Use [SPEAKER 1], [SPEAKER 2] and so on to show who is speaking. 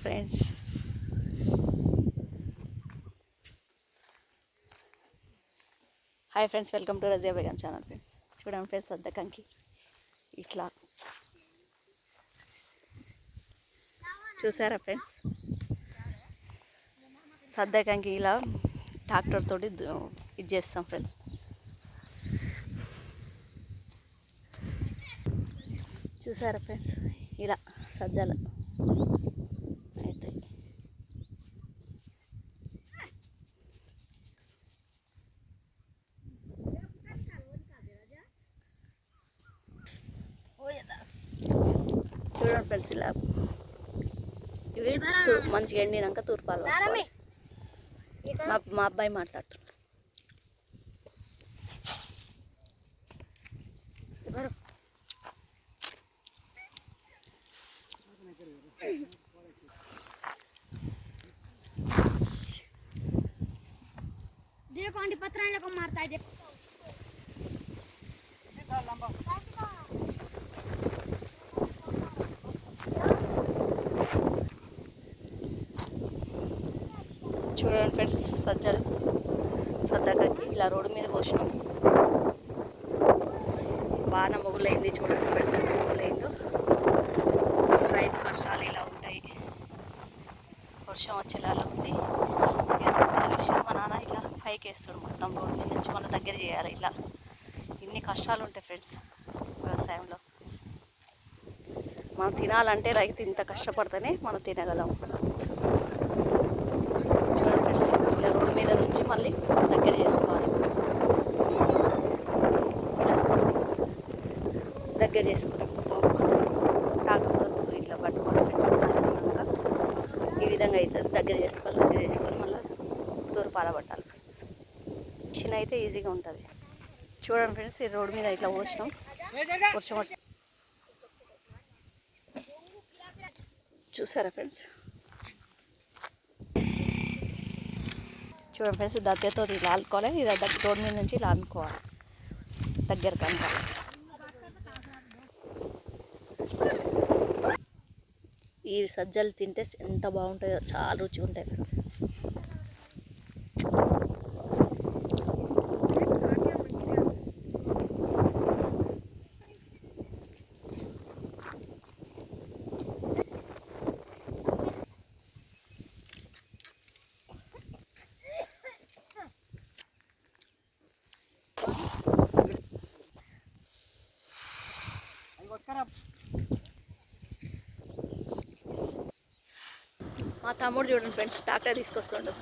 [SPEAKER 1] Friends hi friends, welcome to Razia Begum channel. Friends చూడండి friends, సద్దకంకి ఇట్లా చూసారా ఫ్రెండ్స్? సద్దకంకి ఇలా ట్రాక్టర్ తోటి ఇది చేస్తాం ఫ్రెండ్స్. చూసారా ఫ్రెండ్స్? ఇలా సజ్జలు అవుతాయి. చూడండి ఫ్రెండ్స్, ఇలా ఇవి మంచిగా ఎండినాక తూర్పాలు మా అబ్బాయి మాట్లాడుతున్నాడు.
[SPEAKER 2] देखो आंटी पत्थर को मारता है।
[SPEAKER 1] చూడండి ఫ్రెండ్స్, సద్దకంకి ఇలా రోడ్డు మీద పోసినాం. వాన మొగులైంది. చూడండి ఫ్రెండ్స్, ఎంత మొగులైందో. రైతు కష్టాలు ఇలా ఉంటాయి. వర్షం వచ్చేలా ఉంది. విషయం మా నాన్న ఇట్లా పైకి వేస్తాడు, మొత్తం రోడ్డు మీద నుంచి మన దగ్గర చేయాలి. ఇట్లా ఇన్ని కష్టాలు ఉంటాయి ఫ్రెండ్స్ వ్యవసాయంలో. మనం తినాలంటే రైతు ఇంత కష్టపడితేనే మనం తినగలం. చూడండి ఫ్రెండ్స్, ఇలా రోడ్డు మీద నుంచి మళ్ళీ దగ్గర చేసుకోవాలి. దగ్గర చేసుకుంటాం ట్రాక్టర్తో ఇట్లా పట్టుకోవాలి ఫ్రెండ్స్. ఈ విధంగా అవుతుంది. దగ్గర చేసుకొని మళ్ళీ తూర్పారబట్టాలి ఫ్రెండ్స్. చిన్న అయితే ఈజీగా ఉంటుంది. చూడండి ఫ్రెండ్స్, ఈ రోడ్డు మీద ఇట్లా పోసినాం. వర్షం వచ్చి చూసారా ఫ్రెండ్స్? చూడండి ఫ్రెండ్స్, దద్దెతో ఇలా ఆలుకోవాలి. ఇది రోడ్డు మీద నుంచి ఇలా అనుకోవాలి, దగ్గర కనుక. ఈ సజ్జలు తింటే ఎంత బాగుంటాయో, చాలా రుచిగా ఉంటాయి ఫ్రెండ్స్. మా తమ్ముడు చూడండి ఫ్రెండ్స్, ట్రాక్టర్ తీసుకొస్తుండు.